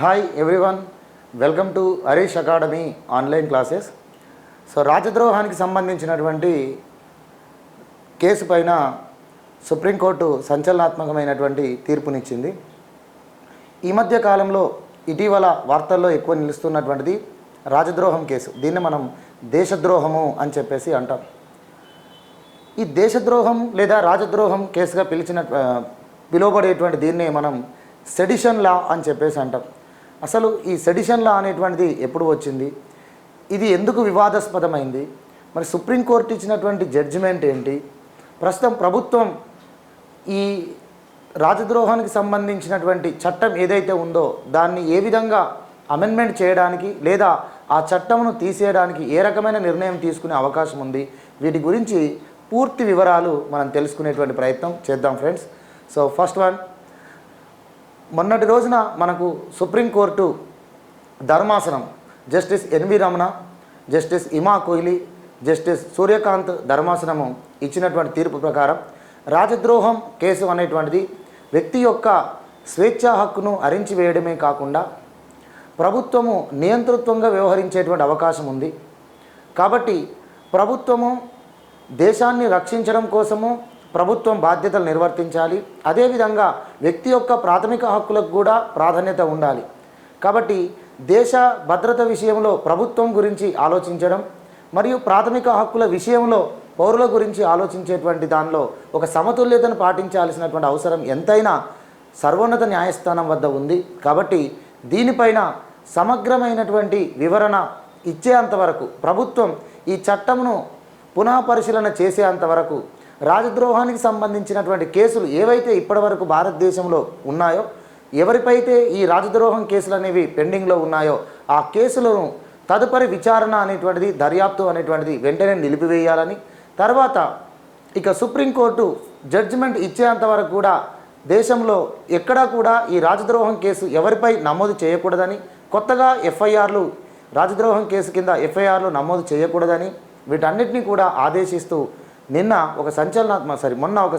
Hi everyone, welcome to Harish academy online classes. So రాజద్రోహానికి సంబంధించినటువంటి case పైన సుప్రీంకోర్టు సంచలనాత్మకమైనటువంటి తీర్పునిచ్చింది. ఈ మధ్య కాలంలో ఇటీవల వార్తల్లో ఎక్కువ నిలుస్తున్నటువంటిది రాజద్రోహం కేసు. దీన్ని మనం దేశద్రోహము అని చెప్పేసి అంటాం. ఈ దేశద్రోహం లేదా రాజద్రోహం కేసుగా పిలువబడేటువంటి దీన్నే మనం సెడిషన్ లా అని చెప్పేసి అంటాం. అసలు ఈ సెడిషన్ లా అనేటువంటిది ఎప్పుడు వచ్చింది, ఇది ఎందుకు వివాదాస్పదమైంది, మరి సుప్రీంకోర్టు ఇచ్చినటువంటి జడ్జిమెంట్ ఏంటి, ప్రస్తుతం ప్రభుత్వం ఈ రాజద్రోహానికి సంబంధించినటువంటి చట్టం ఏదైతే ఉందో దాన్ని ఏ విధంగా అమెండ్మెంట్ చేయడానికి లేదా ఆ చట్టంను తీసేయడానికి ఏ రకమైన నిర్ణయం తీసుకునే అవకాశం ఉంది, వీటి గురించి పూర్తి వివరాలు మనం తెలుసుకునేటువంటి ప్రయత్నం చేద్దాం ఫ్రెండ్స్. సో ఫస్ట్ వన్, మొన్నటి రోజున మనకు సుప్రీంకోర్టు ధర్మాసనం justice N V Ramana, justice Ima Kohli, justice Suryakant ధర్మాసనము ఇచ్చినటువంటి తీర్పు ప్రకారం రాజద్రోహం కేసు అనేటువంటిది వ్యక్తి యొక్క స్వేచ్ఛా హక్కును అరించివేయడమే కాకుండా ప్రభుత్వము నియంతృత్వంగా వ్యవహరించేటువంటి అవకాశం ఉంది. కాబట్టి ప్రభుత్వము దేశాన్ని రక్షించడం కోసము ప్రభుత్వం బాధ్యతలు నిర్వర్తించాలి. అదేవిధంగా వ్యక్తి యొక్క ప్రాథమిక హక్కులకు కూడా ప్రాధాన్యత ఉండాలి. కాబట్టి దేశ భద్రత విషయంలో ప్రభుత్వం గురించి ఆలోచించడం మరియు ప్రాథమిక హక్కుల విషయంలో పౌరుల గురించి ఆలోచించేటువంటి దానిలో ఒక సమతుల్యతను పాటించాల్సినటువంటి అవసరం ఎంతైనా సర్వోన్నత న్యాయస్థానం వద్ద ఉంది. కాబట్టి దీనిపైన సమగ్రమైనటువంటి వివరణ ఇచ్చేంతవరకు, ప్రభుత్వం ఈ చట్టంను పునః పరిశీలన చేసేంతవరకు రాజద్రోహానికి సంబంధించినటువంటి కేసులు ఏవైతే ఇప్పటివరకు భారతదేశంలో ఉన్నాయో, ఎవరిపైతే ఈ రాజద్రోహం కేసులు అనేవి పెండింగ్లో ఉన్నాయో ఆ కేసులను తదుపరి విచారణ అనేటువంటిది, దర్యాప్తు అనేటువంటిది వెంటనే నిలిపివేయాలని, తర్వాత ఇక సుప్రీంకోర్టు జడ్జిమెంట్ ఇచ్చేంతవరకు కూడా దేశంలో ఎక్కడా కూడా ఈ రాజద్రోహం కేసు ఎవరిపై నమోదు చేయకూడదని, కొత్తగా ఎఫ్ఐఆర్లు రాజద్రోహం కేసు కింద ఎఫ్ఐఆర్లు నమోదు చేయకూడదని వీటన్నిటినీ కూడా ఆదేశిస్తూ మొన్న ఒక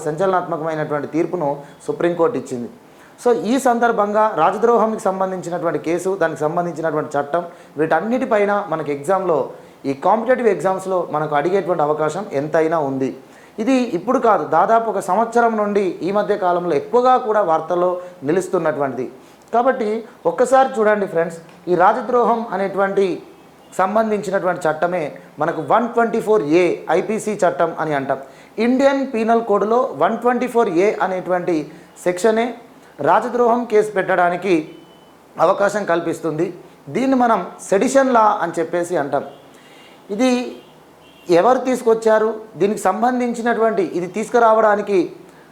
సంచలనాత్మకమైనటువంటి తీర్పును సుప్రీంకోర్టు ఇచ్చింది. సో ఈ సందర్భంగా రాజద్రోహానికి సంబంధించినటువంటి కేసు, దానికి సంబంధించినటువంటి చట్టం, వీటన్నిటిపైన మనకి ఎగ్జామ్లో ఈ కాంపిటేటివ్ ఎగ్జామ్స్లో మనకు అడిగేటువంటి అవకాశం ఎంతైనా ఉంది. ఇది ఇప్పుడు కాదు, దాదాపు ఒక సంవత్సరం నుండి ఈ మధ్య కాలంలో ఎక్కువగా కూడా వార్తల్లో నిలుస్తున్నటువంటిది. కాబట్టి ఒక్కసారి చూడండి ఫ్రెండ్స్, ఈ రాజద్రోహం అనేటువంటి సంబంధించినటువంటి చట్టమే మనకు 124A ఐపీసీ చట్టం అని అంటాం. ఇండియన్ పీనల్ కోడ్లో 124A అనేటువంటి సెక్షనే రాజద్రోహం కేసు పెట్టడానికి అవకాశం కల్పిస్తుంది. దీన్ని మనం సెడిషన్ లా అని చెప్పేసి అంటాం. ఇది ఎవరు తీసుకొచ్చారు, దీనికి సంబంధించినటువంటి ఇది తీసుకురావడానికి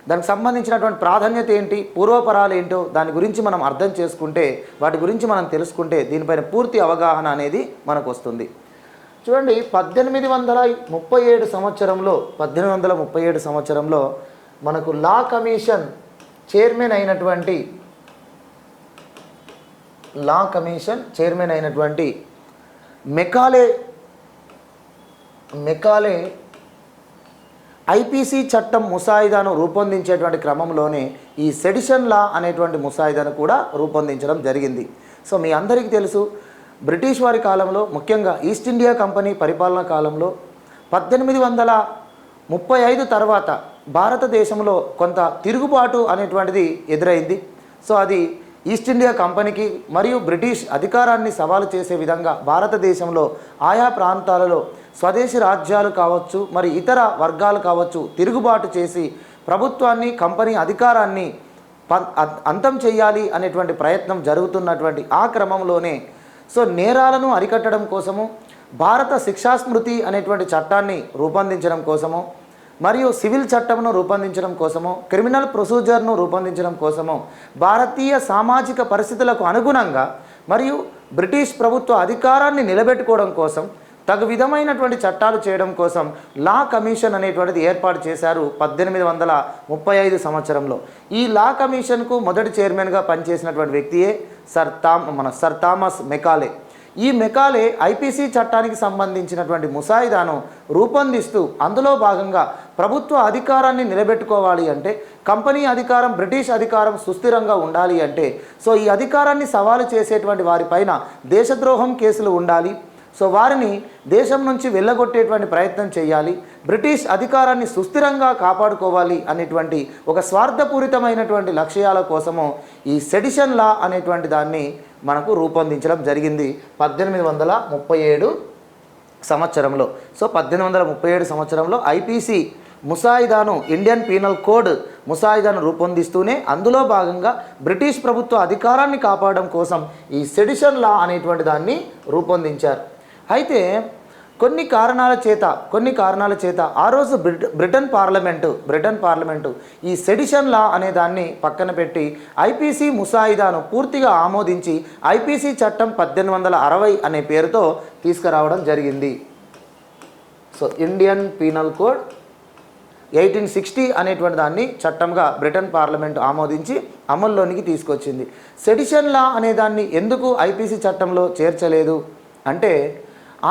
దానికి సంబంధించినటువంటి ప్రాధాన్యత ఏంటి, పూర్వపరాలు ఏంటో దాని గురించి మనం అర్థం చేసుకుంటే, వాటి గురించి మనం తెలుసుకుంటే దీనిపైన పూర్తి అవగాహన అనేది మనకు వస్తుంది. చూడండి, 1837 సంవత్సరంలో మనకు లా కమిషన్ చైర్మన్ అయినటువంటి మెకాలే ఐపీసీ చట్టం ముసాయిదాను రూపొందించేటువంటి క్రమంలోనే ఈ సెడిషన్ లా అనేటువంటి ముసాయిదాను కూడా రూపొందించడం జరిగింది. సో మీ అందరికీ తెలుసు, బ్రిటిష్ వారి కాలంలో, ముఖ్యంగా ఈస్ట్ ఇండియా కంపెనీ పరిపాలన కాలంలో 1835 తర్వాత భారతదేశంలో కొంత తిరుగుబాటు అనేటువంటిది ఎదురైంది. సో అది ఈస్ట్ ఇండియా కంపెనీకి మరియు బ్రిటిష్ అధికారాన్ని సవాలు చేసే విధంగా భారతదేశంలో ఆయా ప్రాంతాలలో స్వదేశీ రాజ్యాలు కావచ్చు, మరి ఇతర వర్గాలు కావచ్చు, తిరుగుబాటు చేసి ప్రభుత్వాన్ని, కంపెనీ అధికారాన్ని అంతం చేయాలి అనేటువంటి ప్రయత్నం జరుగుతున్నటువంటి ఆ క్రమంలోనే సో నేరాలను అరికట్టడం కోసము భారత శిక్షా స్మృతి అనేటువంటి చట్టాన్ని రూపొందించడం కోసము, మరియు సివిల్ చట్టంను రూపొందించడం కోసము, క్రిమినల్ ప్రొసీజర్ను రూపొందించడం కోసము, భారతీయ సామాజిక పరిస్థితులకు అనుగుణంగా మరియు బ్రిటిష్ ప్రభుత్వ అధికారాన్ని నిలబెట్టుకోవడం కోసం తగు విధమైనటువంటి చట్టాలు చేయడం కోసం లా కమిషన్ అనేటువంటిది ఏర్పాటు చేశారు 1835 సంవత్సరంలో. ఈ లా కమిషన్కు మొదటి చైర్మన్గా పనిచేసినటువంటి వ్యక్తియే సర్ థామస్ మెకాలే. ఈ మెకాలే ఐపీసీ చట్టానికి సంబంధించినటువంటి ముసాయిదాను రూపొందిస్తూ అందులో భాగంగా ప్రభుత్వ అధికారాన్ని నిలబెట్టుకోవాలి అంటే, కంపెనీ అధికారం బ్రిటిష్ అధికారం సుస్థిరంగా ఉండాలి అంటే, సో ఈ అధికారాన్ని సవాలు చేసేటువంటి వారిపైన దేశద్రోహం కేసులు ఉండాలి. సో వారిని దేశం నుంచి వెళ్ళగొట్టేటువంటి ప్రయత్నం చేయాలి, బ్రిటిష్ అధికారాన్ని సుస్థిరంగా కాపాడుకోవాలి అనేటువంటి ఒక స్వార్థపూరితమైనటువంటి లక్ష్యాల కోసము ఈ సెడిషన్ లా అనేటువంటి దాన్ని మనకు రూపొందించడం జరిగింది 1837 సంవత్సరంలో. సో 1837 సంవత్సరంలో ఐపీసీ ముసాయిదాను, ఇండియన్ పీనల్ కోడ్ ముసాయిదాను రూపొందిస్తూనే అందులో భాగంగా బ్రిటిష్ ప్రభుత్వ అధికారాన్ని కాపాడడం కోసం ఈ సెడిషన్ లా అనేటువంటి దాన్ని రూపొందించారు. అయితే కొన్ని కారణాల చేత ఆ రోజు బ్రిటన్ పార్లమెంటు ఈ సెడిషన్ లా అనే దాన్ని పక్కన పెట్టి ఐపీసీ ముసాయిదాను పూర్తిగా ఆమోదించి ఐపీసీ చట్టం 1860 అనే పేరుతో తీసుకురావడం జరిగింది. సో ఇండియన్ పీనల్ కోడ్ 1860 అనేటువంటి దాన్ని చట్టంగా బ్రిటన్ పార్లమెంటు ఆమోదించి అమల్లోనికి తీసుకొచ్చింది. సెడిషన్ లా అనే దాన్ని ఎందుకు ఐపీసీ చట్టంలో చేర్చలేదు అంటే,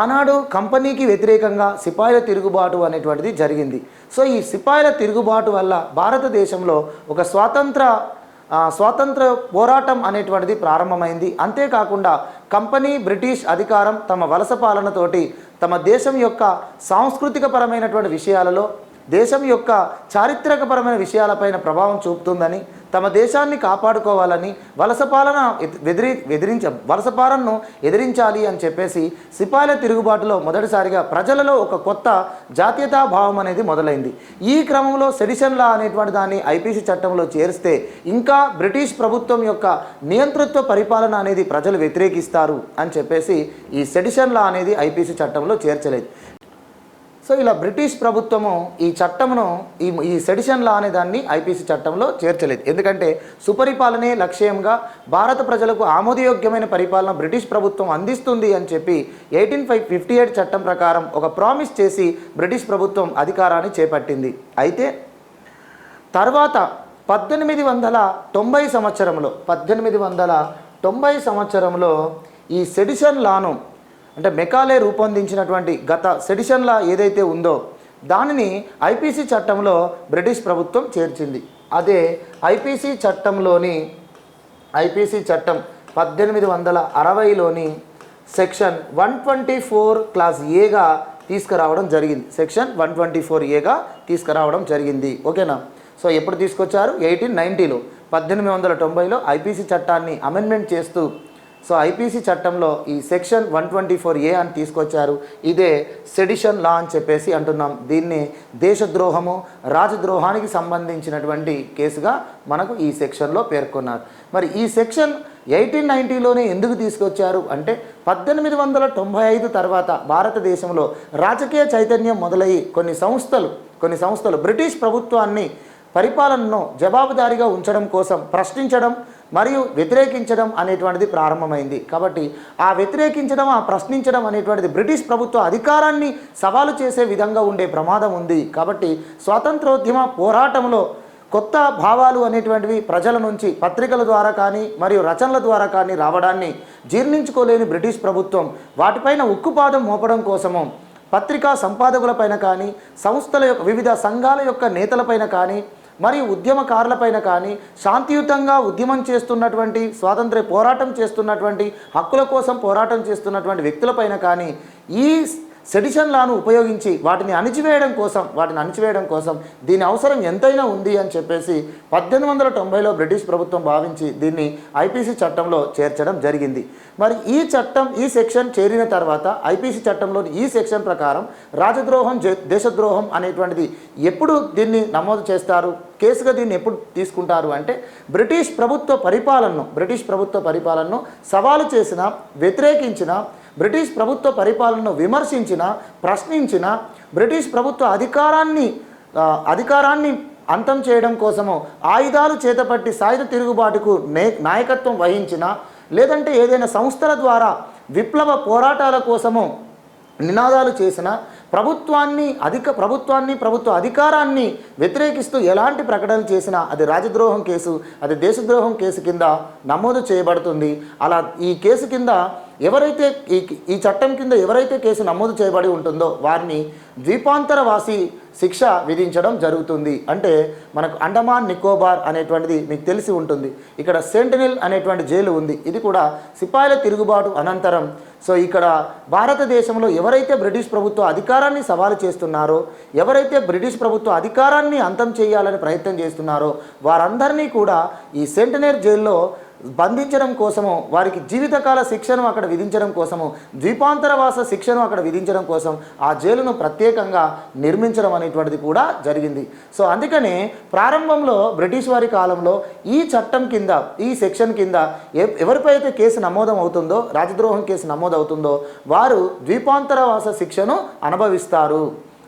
ఆనాడు కంపెనీకి వ్యతిరేకంగా సిపాయిల తిరుగుబాటు అనేటువంటిది జరిగింది. సో ఈ సిపాయిల తిరుగుబాటు వల్ల భారతదేశంలో ఒక స్వాతంత్ర పోరాటం అనేటువంటిది ప్రారంభమైంది. అంతేకాకుండా కంపెనీ బ్రిటిష్ అధికారం తమ వలస పాలనతోటి తమ దేశం యొక్క సాంస్కృతికపరమైనటువంటి విషయాలలో, దేశం యొక్క చారిత్రకపరమైన విషయాలపైన ప్రభావం చూపుతుందని, తమ దేశాన్ని కాపాడుకోవాలని వలస పాలనను ఎదిరించాలి అని చెప్పేసి సిపాయిల తిరుగుబాటులో మొదటిసారిగా ప్రజలలో ఒక కొత్త జాతీయతా భావం అనేది మొదలైంది. ఈ క్రమంలో సెడిషన్ లా అనేటువంటి దాన్ని ఐపీసీ చట్టంలో చేరిస్తే ఇంకా బ్రిటిష్ ప్రభుత్వం యొక్క నియంతృత్వ పరిపాలన అనేది ప్రజలు వ్యతిరేకిస్తారు అని చెప్పేసి ఈ సెడిషన్ లా అనేది ఐపీసీ చట్టంలో చేర్చలేదు. సో ఇలా బ్రిటిష్ ప్రభుత్వము ఈ చట్టమును ఈ సెడిషన్ లా అనే దాన్ని ఐపీసీ చట్టంలో చేర్చలేదు. ఎందుకంటే సుపరిపాలనే లక్ష్యంగా భారత ప్రజలకు ఆమోదయోగ్యమైన పరిపాలన బ్రిటిష్ ప్రభుత్వం అందిస్తుంది అని చెప్పి 1858 చట్టం ప్రకారం ఒక ప్రామిస్ చేసి బ్రిటిష్ ప్రభుత్వం అధికారాన్ని చేపట్టింది. అయితే తర్వాత 1890 సంవత్సరంలో ఈ సెడిషన్ లాను అంటే మెకాలే రూపొందించినటువంటి గత సెడిషన్ లా ఏదైతే ఉందో దానిని ఐపీసీ చట్టంలో బ్రిటిష్ ప్రభుత్వం చేర్చింది. అదే ఐపీసీ చట్టం 1860లోని సెక్షన్ 124 క్లాస్ ఏగా తీసుకురావడం జరిగింది. సెక్షన్ 124 ఏగా తీసుకురావడం జరిగింది. ఓకేనా? సో ఎప్పుడు తీసుకొచ్చారు? 1890లో 1890లో ఐపీసీ చట్టాన్ని అమెండ్మెంట్ చేస్తూ సో ఐపీసీ చట్టంలో ఈ సెక్షన్ 124A అని తీసుకొచ్చారు. ఇదే సెడిషన్ లా అని చెప్పేసి అంటున్నాం. దీన్ని దేశద్రోహము, రాజద్రోహానికి సంబంధించినటువంటి కేసుగా మనకు ఈ సెక్షన్లో పేర్కొన్నారు. మరి ఈ సెక్షన్ 1890లోనే ఎందుకు తీసుకొచ్చారు అంటే, 1895 తర్వాత భారతదేశంలో రాజకీయ చైతన్యం మొదలయ్యి కొన్ని సంస్థలు బ్రిటిష్ ప్రభుత్వాన్ని పరిపాలనను జవాబుదారీగా ఉంచడం కోసం ప్రశ్నించడం మరియు వ్యతిరేకించడం అనేటువంటిది ప్రారంభమైంది. కాబట్టి ఆ వ్యతిరేకించడం, ఆ ప్రశ్నించడం అనేటువంటిది బ్రిటిష్ ప్రభుత్వ అధికారాన్ని సవాలు చేసే విధంగా ఉండే ప్రమాదం ఉంది. కాబట్టి స్వాతంత్రోద్యమ పోరాటంలో కొత్త భావాలు అనేటువంటివి ప్రజల నుంచి పత్రికల ద్వారా కానీ మరియు రచనల ద్వారా కానీ రావడాన్ని జీర్ణించుకోలేని బ్రిటిష్ ప్రభుత్వం వాటిపైన ఉక్కుపాదం మోపడం కోసము పత్రికా సంపాదకులపైన కానీ, సంస్థల యొక్క వివిధ సంఘాల యొక్క నేతలపైన కానీ మరియు ఉద్యమకారులపైన కానీ, శాంతియుతంగా ఉద్యమం చేస్తున్నటువంటి, స్వాతంత్ర పోరాటం చేస్తున్నటువంటి, హక్కుల కోసం పోరాటం చేస్తున్నటువంటి వ్యక్తులపైన కానీ ఈ సెడిషన్ లాను ఉపయోగించి వాటిని అణిచివేయడం కోసం దీని అవసరం ఎంతైనా ఉంది అని చెప్పేసి 1890లో బ్రిటిష్ ప్రభుత్వం భావించి దీన్ని ఐపీసీ చట్టంలో చేర్చడం జరిగింది. మరి ఈ సెక్షన్ చేరిన తర్వాత ఐపీసీ చట్టంలోని ఈ సెక్షన్ ప్రకారం రాజద్రోహం, దేశద్రోహం అనేటువంటిది ఎప్పుడు దీన్ని నమోదు చేస్తారు, కేసుగా దీన్ని ఎప్పుడు తీసుకుంటారు అంటే, బ్రిటిష్ ప్రభుత్వ పరిపాలనను సవాలు చేసిన, వ్యతిరేకించిన బ్రిటిష్ ప్రభుత్వ పరిపాలనను విమర్శించిన, ప్రశ్నించిన, బ్రిటిష్ ప్రభుత్వ అధికారాన్ని అంతం చేయడం కోసము ఆయుధాలు చేతపట్టి సాయుధ తిరుగుబాటుకు నాయకత్వం వహించిన, లేదంటే ఏదైనా సంస్థల ద్వారా విప్లవ పోరాటాల కోసము నినాదాలు చేసిన, ప్రభుత్వ అధికారాన్ని వ్యతిరేకిస్తూ ఎలాంటి ప్రకటనలు చేసినా అది రాజద్రోహం కేసు, అది దేశద్రోహం కేసు కింద నమోదు చేయబడుతుంది. అలా ఈ కేసు కింద ఎవరైతే ఈ చట్టం కింద ఎవరైతే కేసు నమోదు చేయబడి ఉంటుందో వారిని ద్వీపాంతరవాసి శిక్ష విధించడం జరుగుతుంది. అంటే మనకు అండమాన్ నికోబార్ అనేటువంటిది మీకు తెలిసి ఉంటుంది. ఇక్కడ సెంటినెల్ అనేటువంటి జైలు ఉంది. ఇది కూడా సిపాయిల తిరుగుబాటు అనంతరం సో ఇక్కడ భారతదేశంలో ఎవరైతే బ్రిటిష్ ప్రభుత్వ అధికారాన్ని సవాలు చేస్తున్నారో, ఎవరైతే బ్రిటిష్ ప్రభుత్వ అధికారాన్ని అంతం చేయాలని ప్రయత్నం చేస్తున్నారో వారందరినీ కూడా ఈ సెంటినెల్ జైల్లో బంధించడం కోసము, వారికి జీవితకాల శిక్షను అక్కడ విధించడం కోసము, ద్వీపాంతరవాస శిక్షను అక్కడ విధించడం కోసం ఆ జైలును ప్రత్యేకంగా నిర్మించడం అనేటువంటిది కూడా జరిగింది. సో అందుకనే ప్రారంభంలో బ్రిటిష్ వారి కాలంలో ఈ చట్టం కింద, ఈ సెక్షన్ కింద ఎవరిపై అయితే కేసు నమోదవుతుందో, రాజద్రోహం కేసు నమోదవుతుందో వారు ద్వీపాంతరవాస శిక్షను అనుభవిస్తారు.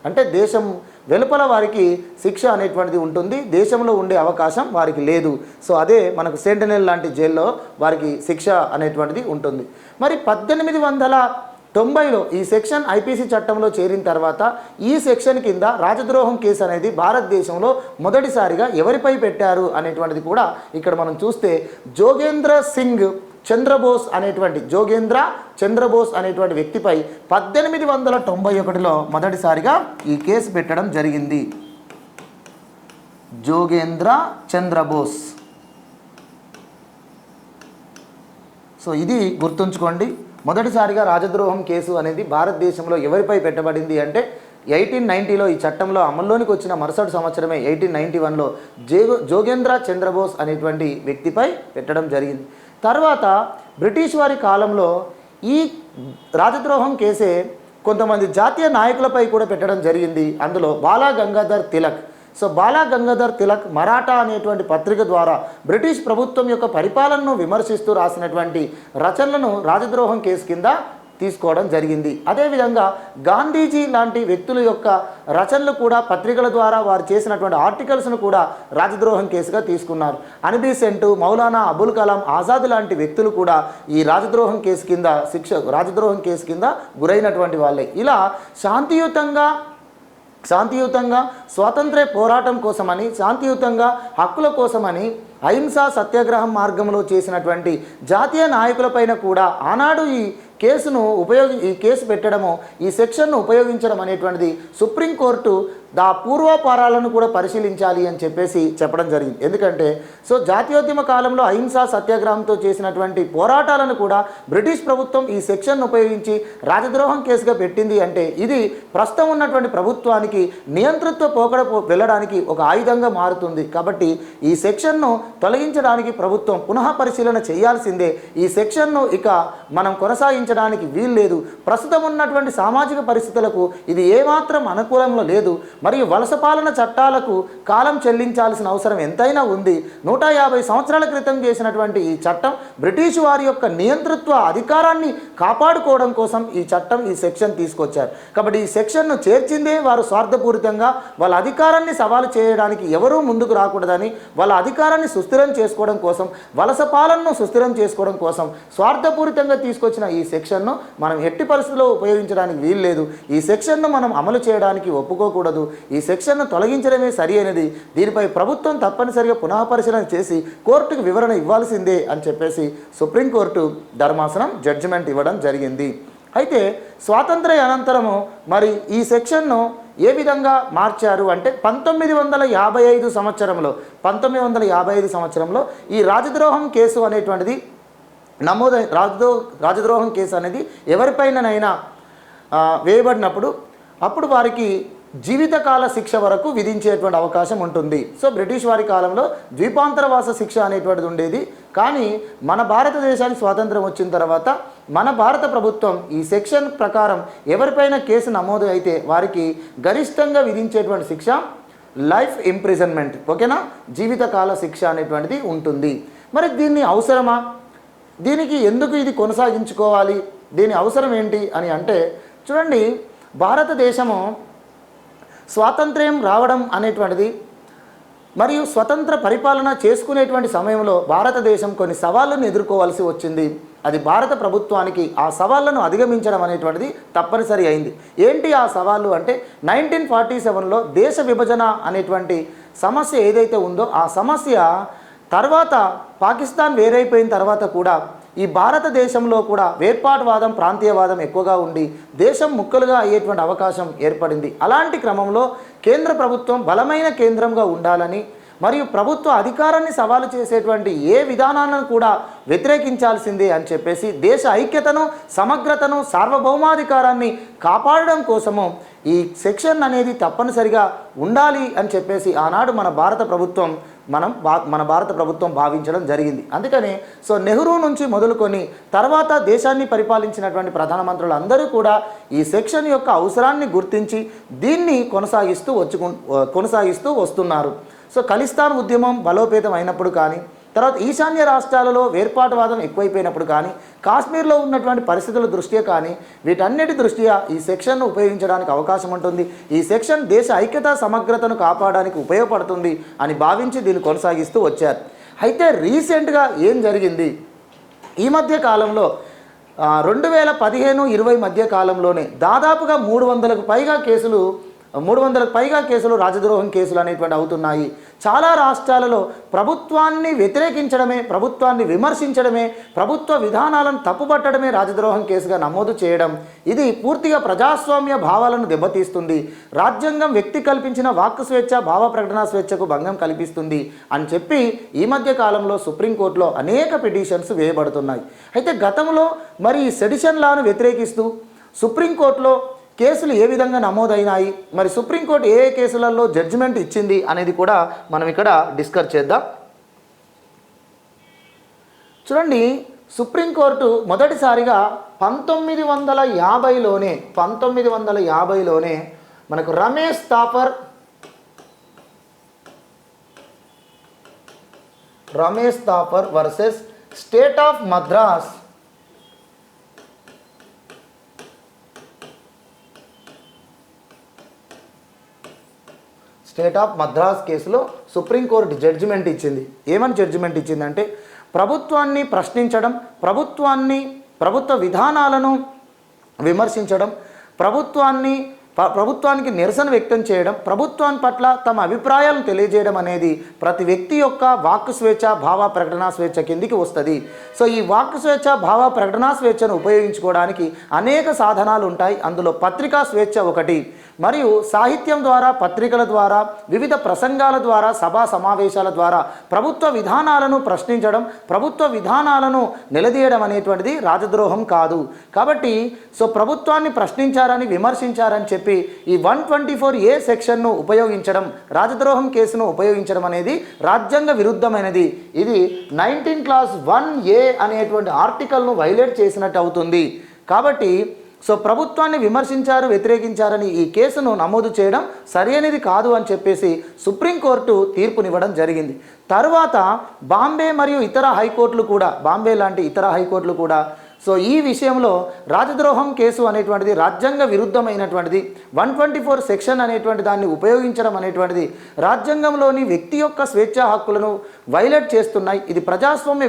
అంటే దేశం వెలుపల వారికి శిక్ష అనేటువంటిది ఉంటుంది, దేశంలో ఉండే అవకాశం వారికి లేదు. సో అదే మనకు సెంటినెల్ లాంటి జైల్లో వారికి శిక్ష అనేటువంటిది ఉంటుంది. మరి 1890లో ఈ సెక్షన్ ఐపీసీ చట్టంలో చేరిన తర్వాత ఈ సెక్షన్ కింద రాజద్రోహం కేసు అనేది భారతదేశంలో మొదటిసారిగా ఎవరిపై పెట్టారు అనేటువంటిది కూడా ఇక్కడ మనం చూస్తే జోగేంద్ర చంద్రబోస్ అనేటువంటి వ్యక్తిపై 1891లో మొదటిసారిగా ఈ కేసు పెట్టడం జరిగింది. జోగేంద్ర చంద్రబోస్. సో ఇది గుర్తుంచుకోండి. మొదటిసారిగా రాజద్రోహం కేసు అనేది భారతదేశంలో ఎవరిపై పెట్టబడింది అంటే 1890లో ఈ చట్టంలో అమల్లోనికి వచ్చిన మరుసటి సంవత్సరమే 1891లో జోగేంద్ర చంద్రబోస్ అనేటువంటి వ్యక్తిపై పెట్టడం జరిగింది. తర్వాత బ్రిటిష్ వారి కాలంలో ఈ రాజద్రోహం కేసే కొంతమంది జాతీయ నాయకులపై కూడా పెట్టడం జరిగింది. అందులో బాలా గంగాధర్ తిలక్. సో బాలా గంగాధర్ తిలక్ మరాఠా అనేటువంటి పత్రిక ద్వారా బ్రిటిష్ ప్రభుత్వం యొక్క పరిపాలనను విమర్శిస్తూ రాసినటువంటి రచనలను రాజద్రోహం కేసు కింద తీసుకోవడం జరిగింది. అదేవిధంగా గాంధీజీ లాంటి వ్యక్తుల యొక్క రచనలు కూడా పత్రికల ద్వారా వారు చేసినటువంటి ఆర్టికల్స్ను కూడా రాజద్రోహం కేసుగా తీసుకున్నారు. అనిబీ సెంటు, మౌలానా అబుల్ కలాం ఆజాద్ లాంటి వ్యక్తులు కూడా ఈ రాజద్రోహం కేసు కింద గురైనటువంటి వాళ్ళే. ఇలా శాంతియుతంగా స్వాతంత్ర్య పోరాటం కోసమని, శాంతియుతంగా హక్కుల కోసమని అహింసా సత్యాగ్రహం మార్గంలో చేసినటువంటి జాతీయ నాయకులపైన కూడా ఆనాడు ఈ కేసు పెట్టడము, ఈ సెక్షన్ను ఉపయోగించడం అనేటువంటిది సుప్రీంకోర్టు పూర్వాపారాలను కూడా పరిశీలించాలి అని చెప్పడం జరిగింది. ఎందుకంటే సో జాతీయోద్యమ కాలంలో అహింసా సత్యాగ్రహంతో చేసినటువంటి పోరాటాలను కూడా బ్రిటిష్ ప్రభుత్వం ఈ సెక్షన్ను ఉపయోగించి రాజద్రోహం కేసుగా పెట్టింది అంటే ఇది ప్రస్తుతం ఉన్నటువంటి ప్రభుత్వానికి నియంతృత్వ పోకడ వెళ్ళడానికి ఒక ఆయుధంగా మారుతుంది. కాబట్టి ఈ సెక్షన్ను తొలగించడానికి ప్రభుత్వం పునః పరిశీలన చేయాల్సిందే. ఈ సెక్షన్ను ఇక మనం కొనసాగించడానికి వీల్లేదు. ప్రస్తుతం ఉన్నటువంటి సామాజిక పరిస్థితులకు ఇది ఏమాత్రం అనుకూలంలో లేదు. మరియు వలస పాలన చట్టాలకు కాలం చెల్లించాల్సిన అవసరం ఎంతైనా ఉంది. 150 సంవత్సరాల క్రితం చేసినటువంటి ఈ చట్టం బ్రిటిష్ వారి యొక్క నియంతృత్వ అధికారాన్ని కాపాడుకోవడం కోసం ఈ సెక్షన్ తీసుకొచ్చారు. కాబట్టి ఈ సెక్షన్ను చేర్చిందే వారు స్వార్థపూరితంగా వాళ్ళ అధికారాన్ని సవాలు చేయడానికి ఎవరూ ముందుకు రాకూడదని, వాళ్ళ అధికారాన్ని సుస్థిరం చేసుకోవడం కోసం, వలస పాలనను సుస్థిరం చేసుకోవడం కోసం స్వార్థపూరితంగా తీసుకొచ్చిన ఈ సెక్షన్ను మనం ఎట్టి పరిస్థితుల్లో ఉపయోగించడానికి వీల్లేదు. ఈ సెక్షన్ను మనం అమలు చేయడానికి ఒప్పుకోకూడదు. ఈ సెక్షన్ను తొలగించడమే సరి అనేది, దీనిపై ప్రభుత్వం తప్పనిసరిగా పునః పరిశీలన చేసి కోర్టుకు వివరణ ఇవ్వాల్సిందే అని చెప్పేసి సుప్రీంకోర్టు ధర్మాసనం జడ్జిమెంట్ ఇవ్వడం జరిగింది. అయితే స్వాతంత్ర్య అనంతరము మరి ఈ సెక్షన్ను ఏ విధంగా మార్చారు అంటే 1955 సంవత్సరంలో ఈ రాజద్రోహం కేసు అనేటువంటిది రాజద్రోహం కేసు అనేది ఎవరిపైనైనా వేయబడినప్పుడు అప్పుడు వారికి జీవితకాల శిక్ష వరకు విధించేటువంటి అవకాశం ఉంటుంది. సో బ్రిటిష్ వారి కాలంలో ద్వీపాంతరవాస శిక్ష అనేటువంటిది ఉండేది. కానీ మన భారతదేశానికి స్వాతంత్రం వచ్చిన తర్వాత మన భారత ప్రభుత్వం ఈ సెక్షన్ ప్రకారం ఎవరిపైన కేసు నమోదు అయితే వారికి గరిష్టంగా విధించేటువంటి శిక్ష లైఫ్ ఇంప్రిజన్మెంట్. ఓకేనా, జీవితకాల శిక్ష అనేటువంటిది ఉంటుంది. మరి దీన్ని అవసరమా, దీనికి ఎందుకు ఇది కొనసాగించుకోవాలి, దీని అవసరం ఏంటి అని అంటే చూడండి, భారతదేశము స్వాతంత్ర్యం రావడం అనేటువంటిది మరియు స్వతంత్ర పరిపాలన చేసుకునేటువంటి సమయంలో భారతదేశం కొన్ని సవాళ్ళను ఎదుర్కోవాల్సి వచ్చింది. అది భారత ప్రభుత్వానికి ఆ సవాళ్లను అధిగమించడం అనేటువంటిది తప్పనిసరి అయింది. ఏంటి ఆ సవాళ్ళు అంటే 1947లో దేశ విభజన అనేటువంటి సమస్య ఏదైతే ఉందో ఆ సమస్య తర్వాత పాకిస్తాన్ వేరైపోయిన తర్వాత కూడా ఈ భారతదేశంలో కూడా వేర్పాటువాదం, ప్రాంతీయవాదం ఎక్కువగా ఉండి దేశం ముక్కలుగా అయ్యేటువంటి అవకాశం ఏర్పడింది. అలాంటి క్రమంలో కేంద్ర ప్రభుత్వం బలమైన కేంద్రంగా ఉండాలని మరియు ప్రభుత్వ అధికారాన్ని సవాలు చేసేటువంటి ఏ విధానాలను కూడా వ్యతిరేకించాల్సిందే అని చెప్పేసి దేశ ఐక్యతను, సమగ్రతను, సార్వభౌమాధికారాన్ని కాపాడడం కోసము ఈ సెక్షన్ అనేది తప్పనిసరిగా ఉండాలి అని చెప్పేసి ఆనాడు మన భారత ప్రభుత్వం భావించడం జరిగింది. అందుకని నెహ్రూ నుంచి మొదలుకొని తర్వాత దేశాన్ని పరిపాలించినటువంటి ప్రధానమంత్రులు అందరూ కూడా ఈ సెక్షన్ యొక్క అవసరాన్ని గుర్తించి దీన్ని కొనసాగిస్తూ వస్తున్నారు. ఖలిస్తాన్ ఉద్యమం బలోపేతం అయినప్పుడు కానీ, తర్వాత ఈశాన్య రాష్ట్రాలలో వేర్పాటువాదం ఎక్కువైపోయినప్పుడు కానీ, కాశ్మీర్లో ఉన్నటువంటి పరిస్థితుల దృష్ట్యా కానీ, వీటన్నిటి దృష్ట్యా ఈ సెక్షన్ను ఉపయోగించడానికి అవకాశం ఉంటుంది. ఈ సెక్షన్ దేశ ఐక్యత, సమగ్రతను కాపాడడానికి ఉపయోగపడుతుంది అని భావించి దీన్ని కొనసాగిస్తూ వచ్చారు. అయితే రీసెంట్గా ఏం జరిగింది, ఈ మధ్య కాలంలో 2015-20 మధ్య కాలంలోనే దాదాపుగా 300కు పైగా కేసులు రాజద్రోహం కేసులు అనేటువంటి అవుతున్నాయి. చాలా రాష్ట్రాలలో ప్రభుత్వాన్ని వ్యతిరేకించడమే, ప్రభుత్వాన్ని విమర్శించడమే, ప్రభుత్వ విధానాలను తప్పుపట్టడమే రాజద్రోహం కేసుగా నమోదు చేయడం, ఇది పూర్తిగా ప్రజాస్వామ్య భావాలను దెబ్బతీస్తుంది, రాజ్యాంగం వ్యక్తి కల్పించిన వాక్కు స్వేచ్ఛ, భావ ప్రకటన స్వేచ్ఛకు భంగం కల్పిస్తుంది అని చెప్పి ఈ మధ్య కాలంలో సుప్రీంకోర్టులో అనేక పిటిషన్స్ వేయబడుతున్నాయి. అయితే గతంలో మరి సెడిషన్ లాను వ్యతిరేకిస్తూ సుప్రీంకోర్టులో కేసులు ఏ విధంగా నమోదైనాయి, మరి సుప్రీంకోర్టు ఏ కేసులలో జడ్జిమెంట్ ఇచ్చింది అనేది కూడా మనం ఇక్కడ డిస్కస్ చేద్దాం. చూడండి, సుప్రీంకోర్టు మొదటిసారిగా 1950లోనే మనకు Ramesh Thapar versus state of Madras కేసులో సుప్రీంకోర్టు జడ్జిమెంట్ ఇచ్చింది. ఏమని జడ్జిమెంట్ ఇచ్చిందంటే, ప్రభుత్వాన్ని ప్రశ్నించడం, ప్రభుత్వ విధానాలను విమర్శించడం, ప్రభుత్వానికి నిరసన వ్యక్తం చేయడం, ప్రభుత్వాన్ని పట్ల తమ అభిప్రాయాలను తెలియజేయడం అనేది ప్రతి వ్యక్తి యొక్క వాక్కు స్వేచ్ఛ, భావ ప్రకటన స్వేచ్ఛ కిందికి వస్తుంది. ఈ వాక్కు స్వేచ్ఛ, భావ ప్రకటన స్వేచ్ఛను ఉపయోగించుకోవడానికి అనేక సాధనాలు ఉంటాయి. అందులో పత్రికా స్వేచ్ఛ ఒకటి. మరియు సాహిత్యం ద్వారా, పత్రికల ద్వారా, వివిధ ప్రసంగాల ద్వారా, సభా సమావేశాల ద్వారా ప్రభుత్వ విధానాలను ప్రశ్నించడం, ప్రభుత్వ విధానాలను నిలదీయడం అనేటువంటిది రాజద్రోహం కాదు. కాబట్టి ప్రభుత్వాన్ని ప్రశ్నించారని, విమర్శించారని చెప్పి ఈ 124A సెక్షన్ను ఉపయోగించడం, రాజద్రోహం కేసును ఉపయోగించడం అనేది రాజ్యాంగ విరుద్ధమైనది. ఇది 19(1)A అనేటువంటి ఆర్టికల్ను వైలేట్ చేసినట్టు అవుతుంది. కాబట్టి ప్రభుత్వాన్ని విమర్శించారు, వ్యతిరేకించారని ఈ కేసును నమోదు చేయడం సరైనది కాదు అని చెప్పేసి సుప్రీంకోర్టు తీర్పునివ్వడం జరిగింది. తర్వాత బాంబే మరియు ఇతర హైకోర్టులు కూడా, బాంబే లాంటి ఇతర హైకోర్టులు కూడా ఈ విషయంలో రాజద్రోహం కేసు అనేటువంటిది రాజ్యాంగ విరుద్ధమైనటువంటిది, 124 సెక్షన్ అనేటువంటి దాన్ని ఉపయోగించడం అనేటువంటిది రాజ్యాంగంలోని వ్యక్తి యొక్క స్వేచ్ఛా హక్కులను వైలేట్ చేస్తున్నాయి. ఇది ప్రజాస్వామ్య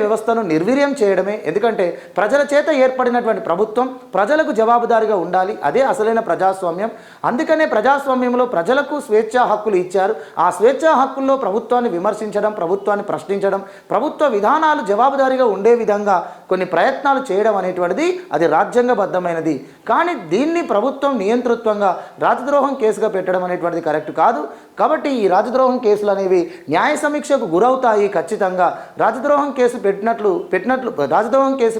వ్యవస్థను నిర్వీర్యం చేయడమే. ఎందుకంటే ప్రజల చేత ఏర్పడినటువంటి ప్రభుత్వం ప్రజలకు జవాబుదారీగా ఉండాలి. అదే అసలైన ప్రజాస్వామ్యం. అందుకనే ప్రజాస్వామ్యంలో ప్రజలకు స్వేచ్ఛా హక్కులు ఇచ్చారు. ఆ స్వేచ్ఛా హక్కుల్లో ప్రభుత్వాన్ని విమర్శించడం, ప్రభుత్వాన్ని ప్రశ్నించడం, ప్రభుత్వ విధానాలు జవాబుదారీగా ఉండే విధంగా కొన్ని ప్రయత్నాలు చేయడం అనేటువంటిది అది రాజ్యాంగబద్ధమైనది. కానీ దీన్ని ప్రభుత్వం నియంతృత్వంగా రాజద్రోహం కేసుగా పెట్టడం అనేటువంటిది కరెక్ట్ కాదు. కాబట్టి ఈ రాజద్రోహం కేసులు అనేవి న్యాయ సమీక్షకు గురవుతాయి. ఖచ్చితంగా రాజద్రోహం కేసు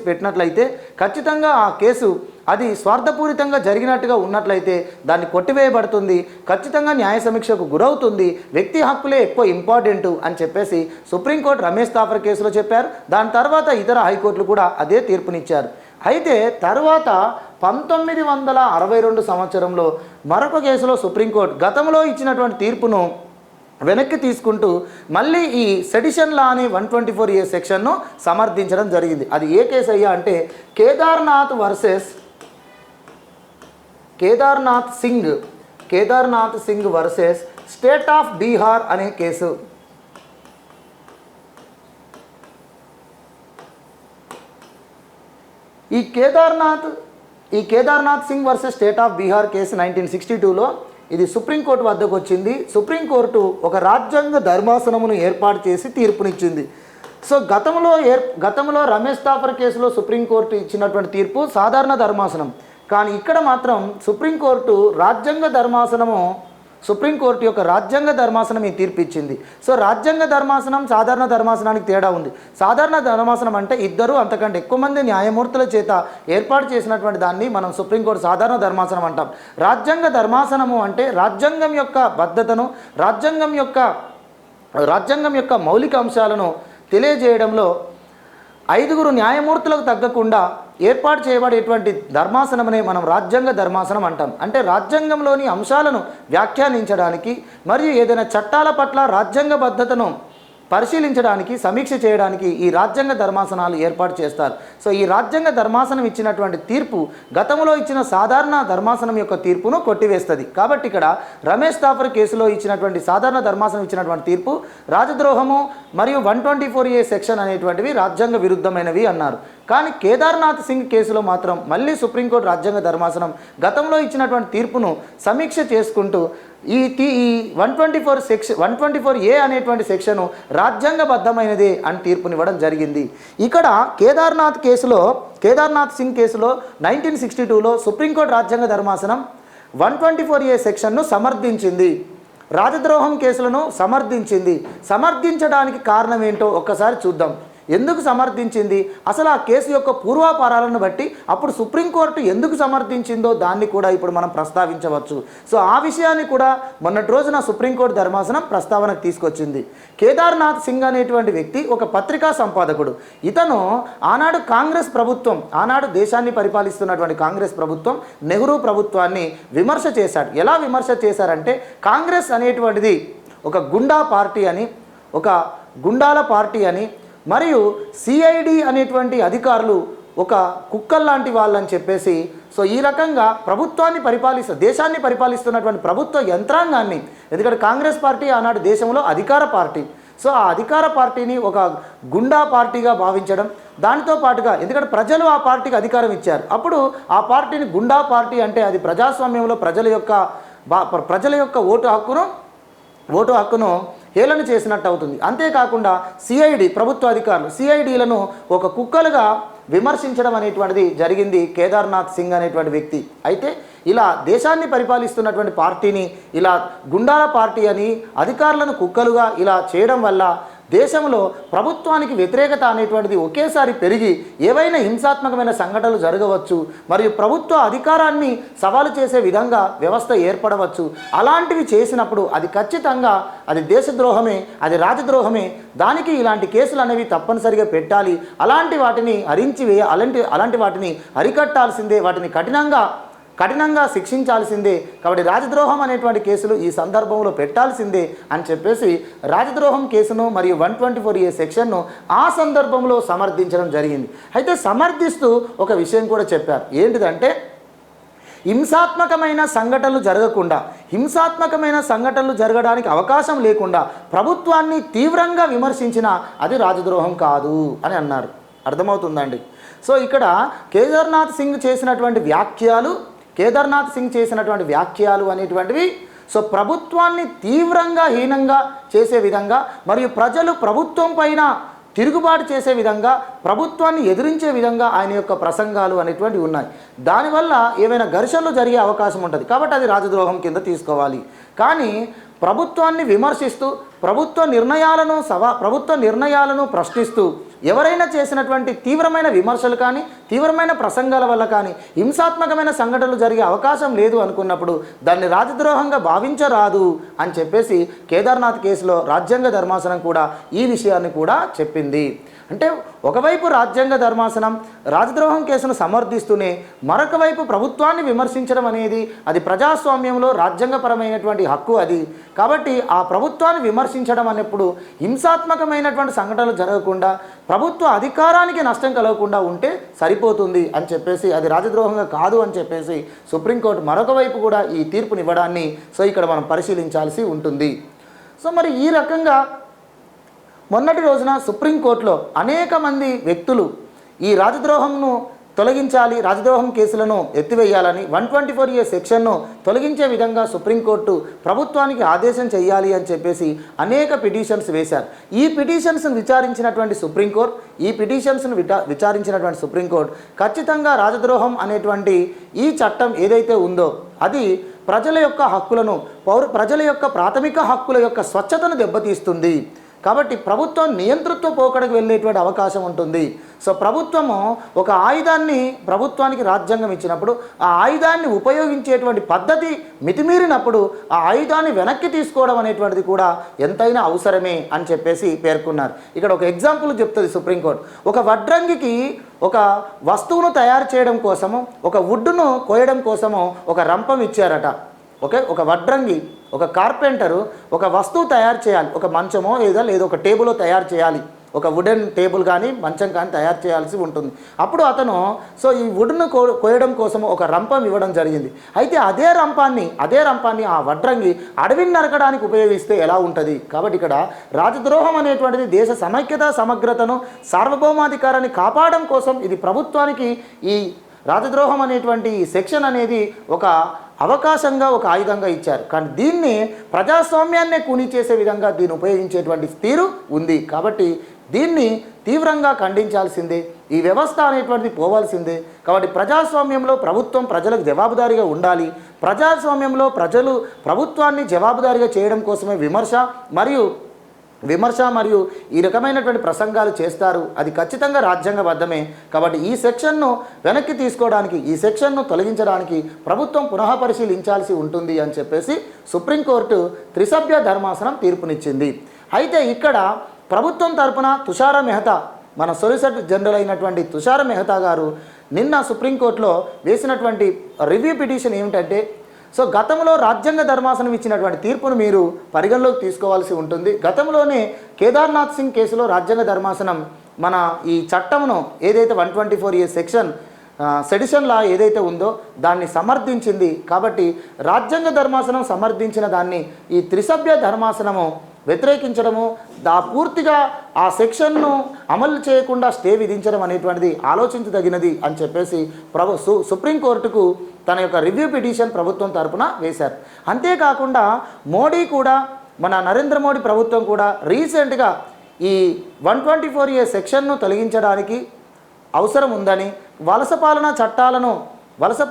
పెట్టినట్లయితే ఖచ్చితంగా ఆ కేసు అది స్వార్థపూరితంగా జరిగినట్టుగా ఉన్నట్లయితే దాన్ని కొట్టివేయబడుతుంది, ఖచ్చితంగా న్యాయ సమీక్షకు గురవుతుంది, వ్యక్తి హక్కులే ఎక్కువ ఇంపార్టెంట్ అని చెప్పేసి సుప్రీంకోర్టు రమేష్ థాపర్ కేసులో చెప్పారు. దాని తర్వాత ఇతర హైకోర్టులు కూడా అదే తీర్పునిచ్చారు. అయితే తర్వాత 1962 సంవత్సరంలో మరొక కేసులో సుప్రీంకోర్టు గతంలో ఇచ్చినటువంటి తీర్పును వెనక్కి తీసుకుంటూ మళ్ళీ ఈ సెడిషన్ లా అనే 124A సెక్షన్ను సమర్థించడం జరిగింది. అది ఏ కేసు అయ్యా అంటే Kedarnath Singh versus state of Bihar అనే కేసు. ఈ Kedarnath Singh versus state of Bihar case 1962లో ఇది సుప్రీంకోర్టు వద్దకు వచ్చింది. సుప్రీంకోర్టు ఒక రాజ్యాంగ ధర్మాసనమును ఏర్పాటు చేసి తీర్పునిచ్చింది. సో గతంలో రమేష్ థాపర్ కేసులో సుప్రీంకోర్టు ఇచ్చినటువంటి తీర్పు సాధారణ ధర్మాసనం, కానీ ఇక్కడ మాత్రం సుప్రీంకోర్టు యొక్క రాజ్యాంగ ధర్మాసనం ఈ తీర్పు ఇచ్చింది. సో రాజ్యాంగ ధర్మాసనం సాధారణ ధర్మాసనానికి తేడా ఉంది. సాధారణ ధర్మాసనం అంటే ఇద్దరు అంతకంటే ఎక్కువ మంది న్యాయమూర్తుల చేత ఏర్పాటు చేసినటువంటి దాన్ని మనం సుప్రీంకోర్టు సాధారణ ధర్మాసనం అంటాం. రాజ్యాంగ ధర్మాసనము అంటే రాజ్యాంగం యొక్క బద్ధతను, రాజ్యాంగం యొక్క మౌలిక అంశాలను తెలియజేయడంలో 5 న్యాయమూర్తులకు తగ్గకుండా ఏర్పాటు చేయబడేటువంటి ధర్మాసనమనే మనం రాజ్యాంగ ధర్మాసనం అంటాం. అంటే రాజ్యాంగంలోని అంశాలను వ్యాఖ్యానించడానికి మరియు ఏదైనా చట్టాల పట్ల రాజ్యాంగబద్ధతను పరిశీలించడానికి, సమీక్ష చేయడానికి ఈ రాజ్యాంగ ధర్మాసనాలు ఏర్పాటు చేస్తారు. సో ఈ రాజ్యాంగ ధర్మాసనం ఇచ్చినటువంటి తీర్పు గతంలో ఇచ్చిన సాధారణ ధర్మాసనం యొక్క తీర్పును కొట్టివేస్తుంది. కాబట్టి ఇక్కడ రమేష్ థాపర్ కేసులో ఇచ్చినటువంటి సాధారణ ధర్మాసనం ఇచ్చినటువంటి తీర్పు రాజద్రోహము మరియు 124A సెక్షన్ అనేటువంటివి రాజ్యాంగ విరుద్ధమైనవి అన్నారు. కానీ కేదార్నాథ్ సింగ్ కేసులో మాత్రం మళ్ళీ సుప్రీంకోర్టు రాజ్యాంగ ధర్మాసనం గతంలో ఇచ్చినటువంటి తీర్పును సమీక్ష చేసుకుంటూ ఈ 124A అనేటువంటి సెక్షను రాజ్యాంగబద్ధమైనదే అని తీర్పునివ్వడం జరిగింది. ఇక్కడ కేదార్నాథ్ సింగ్ కేసులో 1962లో సుప్రీంకోర్టు రాజ్యాంగ ధర్మాసనం 124A సెక్షన్ను సమర్థించింది. రాజద్రోహం కేసులను సమర్థించడానికి కారణం ఏంటో ఒక్కసారి చూద్దాం. ఎందుకు సమర్థించింది, అసలు ఆ కేసు యొక్క పూర్వాపరాలను బట్టి అప్పుడు సుప్రీంకోర్టు ఎందుకు సమర్థించిందో దాన్ని కూడా ఇప్పుడు మనం ప్రస్తావించవచ్చు. సో ఆ విషయాన్ని కూడా మొన్నటి రోజున సుప్రీంకోర్టు ధర్మాసనం ప్రస్తావనకు తీసుకొచ్చింది. కేదార్నాథ్ సింగ్ అనేటువంటి వ్యక్తి ఒక పత్రికా సంపాదకుడు. ఇతను ఆనాడు దేశాన్ని పరిపాలిస్తున్నటువంటి కాంగ్రెస్ ప్రభుత్వం నెహ్రూ ప్రభుత్వాన్ని విమర్శ చేశాడు. ఎలా విమర్శ చేశారంటే కాంగ్రెస్ అనేటువంటిది ఒక గుండాల పార్టీ అని మరియు సిఐడి అనేటువంటి అధికారులు ఒక కుక్కల్లాంటి వాళ్ళని చెప్పేసి, సో ఈ రకంగా దేశాన్ని పరిపాలిస్తున్నటువంటి ప్రభుత్వ యంత్రాంగాన్ని, ఎందుకంటే కాంగ్రెస్ పార్టీ ఆనాడు దేశంలో అధికార పార్టీ, సో ఆ అధికార పార్టీని ఒక గుండా పార్టీగా భావించడం, దానితో పాటుగా ఎందుకంటే ప్రజలు ఆ పార్టీకి అధికారం ఇచ్చారు, అప్పుడు ఆ పార్టీని గుండా పార్టీ అంటే అది ప్రజాస్వామ్యంలో ప్రజల యొక్క ఓటు హక్కును హేళన చేసినట్టు అవుతుంది. అంతేకాకుండా ప్రభుత్వ అధికారులు సిఐడిలను ఒక కుక్కలుగా విమర్శించడం అనేటువంటిది జరిగింది కేదార్నాథ్ సింగ్ అనేటువంటి వ్యక్తి. అయితే ఇలా దేశాన్ని పరిపాలిస్తున్నటువంటి పార్టీని ఇలా గుండాల పార్టీ అని, అధికారులను కుక్కలుగా ఇలా చేయడం వల్ల దేశంలో ప్రభుత్వానికి వ్యతిరేకత అనేటువంటిది ఒకేసారి పెరిగి ఏవైనా హింసాత్మకమైన సంఘటనలు జరగవచ్చు, మరియు ప్రభుత్వ అధికారాన్ని సవాలు చేసే విధంగా వ్యవస్థ ఏర్పడవచ్చు. అలాంటివి చేసినప్పుడు అది ఖచ్చితంగా అది దేశద్రోహమే, అది రాజద్రోహమే. దానికి ఇలాంటి కేసులు అనేవి తప్పనిసరిగా పెట్టాలి. అలాంటి వాటిని అలాంటి వాటిని అరికట్టాల్సిందే, వాటిని కఠినంగా శిక్షించాల్సిందే. కాబట్టి రాజద్రోహం అనేటువంటి కేసులు ఈ సందర్భంలో పెట్టాల్సిందే అని చెప్పేసి రాజద్రోహం కేసును మరియు 124A సెక్షన్ను ఆ సందర్భంలో సమర్థించడం జరిగింది. అయితే సమర్థిస్తూ ఒక విషయం కూడా చెప్పారు. ఏంటిదంటే హింసాత్మకమైన సంఘటనలు జరగడానికి అవకాశం లేకుండా ప్రభుత్వాన్ని తీవ్రంగా విమర్శించిన అది రాజద్రోహం కాదు అని అన్నారు. అర్థమవుతుందండి? సో ఇక్కడ కేదార్నాథ్ సింగ్ చేసినటువంటి వ్యాఖ్యలు అనేటువంటివి సో ప్రభుత్వాన్ని తీవ్రంగా హీనంగా చేసే విధంగా, మరియు ప్రజలు ప్రభుత్వం పైన తిరుగుబాటు చేసే విధంగా, ప్రభుత్వాన్ని ఎదిరించే విధంగా ఆయన యొక్క ప్రసంగాలు అనేటువంటివి ఉన్నాయి. దానివల్ల ఏమైనా ఘర్షణలు జరిగే అవకాశం ఉంటుంది. కాబట్టి అది రాజద్రోహం కింద తీసుకోవాలి. కానీ ప్రభుత్వాన్ని విమర్శిస్తూ ప్రభుత్వ నిర్ణయాలను ప్రశ్నిస్తూ ఎవరైనా చేసినటువంటి తీవ్రమైన విమర్శలు కానీ తీవ్రమైన ప్రసంగాల వల్ల కానీ హింసాత్మకమైన సంఘటనలు జరిగే అవకాశం లేదు అనుకున్నప్పుడు దాన్ని రాజద్రోహంగా భావించరాదు అని చెప్పేసి కేదార్నాథ్ కేసులో రాజ్యాంగ ధర్మాసనం కూడా ఈ విషయాన్ని కూడా చెప్పింది. అంటే ఒకవైపు రాజ్యాంగ ధర్మాసనం రాజద్రోహం కేసును సమర్థిస్తూనే మరొక వైపు ప్రభుత్వాన్ని విమర్శించడం అనేది అది ప్రజాస్వామ్యంలో రాజ్యాంగపరమైనటువంటి హక్కు అది. కాబట్టి ఆ ప్రభుత్వాన్ని విమర్శించడం అనేప్పుడు హింసాత్మకమైనటువంటి సంఘటనలు జరగకుండా ప్రభుత్వ అధికారానికి నష్టం కలగకుండా ఉంటే సరిపోతుంది అని చెప్పేసి అది రాజద్రోహంగా కాదు అని చెప్పేసి సుప్రీంకోర్టు మరొక వైపు కూడా ఈ తీర్పునివ్వడాన్ని ఇక్కడ మనం పరిశీలించాల్సి ఉంటుంది. మరి ఈ రకంగా మొన్నటి రోజున సుప్రీంకోర్టులో అనేక మంది వ్యక్తులు ఈ రాజద్రోహంను తొలగించాలి, రాజద్రోహం కేసులను ఎత్తివేయాలని 124A సెక్షన్ను తొలగించే విధంగా సుప్రీంకోర్టు ప్రభుత్వానికి ఆదేశం చేయాలి అని చెప్పేసి అనేక పిటిషన్స్ వేశారు. ఈ పిటిషన్స్ను విచారించినటువంటి సుప్రీంకోర్టు ఖచ్చితంగా రాజద్రోహం అనేటువంటి ఈ చట్టం ఏదైతే ఉందో అది ప్రజల యొక్క హక్కులను ప్రజల యొక్క ప్రాథమిక హక్కుల యొక్క స్వచ్ఛతను దెబ్బతీస్తుంది. కాబట్టి ప్రభుత్వం నియంతృత్వ పోకడకు వెళ్ళేటువంటి అవకాశం ఉంటుంది. ప్రభుత్వము ఒక ఆయుధాన్ని ప్రభుత్వానికి రాజ్యాంగం ఇచ్చినప్పుడు ఆ ఆయుధాన్ని ఉపయోగించేటువంటి పద్ధతి మితిమీరినప్పుడు ఆ ఆయుధాన్ని వెనక్కి తీసుకోవడం అనేటువంటిది కూడా ఎంతైనా అవసరమే అని చెప్పేసి పేర్కొన్నారు. ఇక్కడ ఒక ఎగ్జాంపుల్ చెప్తుంది సుప్రీంకోర్టు. ఒక వడ్రంగికి ఒక వస్తువును తయారు చేయడం కోసము ఒక వుడ్డును కోయడం కోసము ఒక రంపం ఇచ్చారట. ఒక వడ్రంగి ఒక కార్పెంటరు ఒక వస్తువు తయారు చేయాలి, ఒక మంచమో లేదో ఒక టేబుల్ తయారు చేయాలి, ఒక వుడెన్ టేబుల్ కానీ మంచం కానీ తయారు చేయాల్సి ఉంటుంది. అప్పుడు అతను ఈ వుడ్ను కోయడం కోసం ఒక రంపం ఇవ్వడం జరిగింది. అయితే అదే రంపాన్ని ఆ వడ్రంగి అడవిని నరకడానికి ఉపయోగిస్తే ఎలా ఉంటుంది? కాబట్టి ఇక్కడ రాజద్రోహం అనేటువంటిది దేశ సమైక్యత సమగ్రతను సార్వభౌమాధికారాన్ని కాపాడడం కోసం ఇది ప్రభుత్వానికి ఈ రాజద్రోహం అనేటువంటి సెక్షన్ అనేది ఒక అవకాశంగా ఒక ఆయుధంగా ఇచ్చారు. కానీ దీన్ని ప్రజాస్వామ్యాన్నే కూని చేసే విధంగా దీన్ని ఉపయోగించేటువంటి తీరు ఉంది. కాబట్టి దీన్ని తీవ్రంగా ఖండించాల్సిందే. ఈ వ్యవస్థ అనేటువంటిది పోవాల్సిందే. కాబట్టి ప్రజాస్వామ్యంలో ప్రభుత్వం ప్రజలకు జవాబుదారీగా ఉండాలి. ప్రజాస్వామ్యంలో ప్రజలు ప్రభుత్వాన్ని జవాబుదారీగా చేయడం కోసమే విమర్శ మరియు ఈ రకమైనటువంటి ప్రసంగాలు చేస్తారు. అది ఖచ్చితంగా రాజ్యాంగబద్ధమే. కాబట్టి ఈ సెక్షన్ను వెనక్కి తీసుకోవడానికి, ఈ సెక్షన్ను తొలగించడానికి ప్రభుత్వం పునః పరిశీలించాల్సి ఉంటుంది అని చెప్పేసి సుప్రీంకోర్టు త్రిసభ్య ధర్మాసనం తీర్పునిచ్చింది. అయితే ఇక్కడ ప్రభుత్వం తరపున తుషార మెహతా, మన సొలిసిటర్ జనరల్ అయినటువంటి తుషార మెహతా గారు నిన్న సుప్రీంకోర్టులో వేసినటువంటి రివ్యూ పిటిషన్ ఏమిటంటే గతంలో రాజ్యాంగ ధర్మాసనం ఇచ్చినటువంటి తీర్పును మీరు పరిగణలోకి తీసుకోవాల్సి ఉంటుంది. గతంలోనే కేదార్నాథ్ సింగ్ కేసులో రాజ్యాంగ ధర్మాసనం మన ఈ చట్టమును ఏదైతే 124A సెక్షన్ సెడిషన్ లా ఏదైతే ఉందో దాన్ని సమర్థించింది. కాబట్టి రాజ్యాంగ ధర్మాసనం సమర్థించిన దాన్ని ఈ త్రిసభ్య ధర్మాసనము వ్యతిరేకించడము, పూర్తిగా ఆ సెక్షన్ను అమలు చేయకుండా స్టే విధించడం అనేటువంటిది ఆలోచించదగినది అని చెప్పేసి సుప్రీంకోర్టుకు తన యొక్క రివ్యూ పిటిషన్ ప్రభుత్వం తరపున వేశారు. అంతేకాకుండా మోడీ కూడా, మన నరేంద్ర మోడీ ప్రభుత్వం కూడా రీసెంట్గా ఈ 124A సెక్షన్ను తొలగించడానికి అవసరం ఉందని, వలస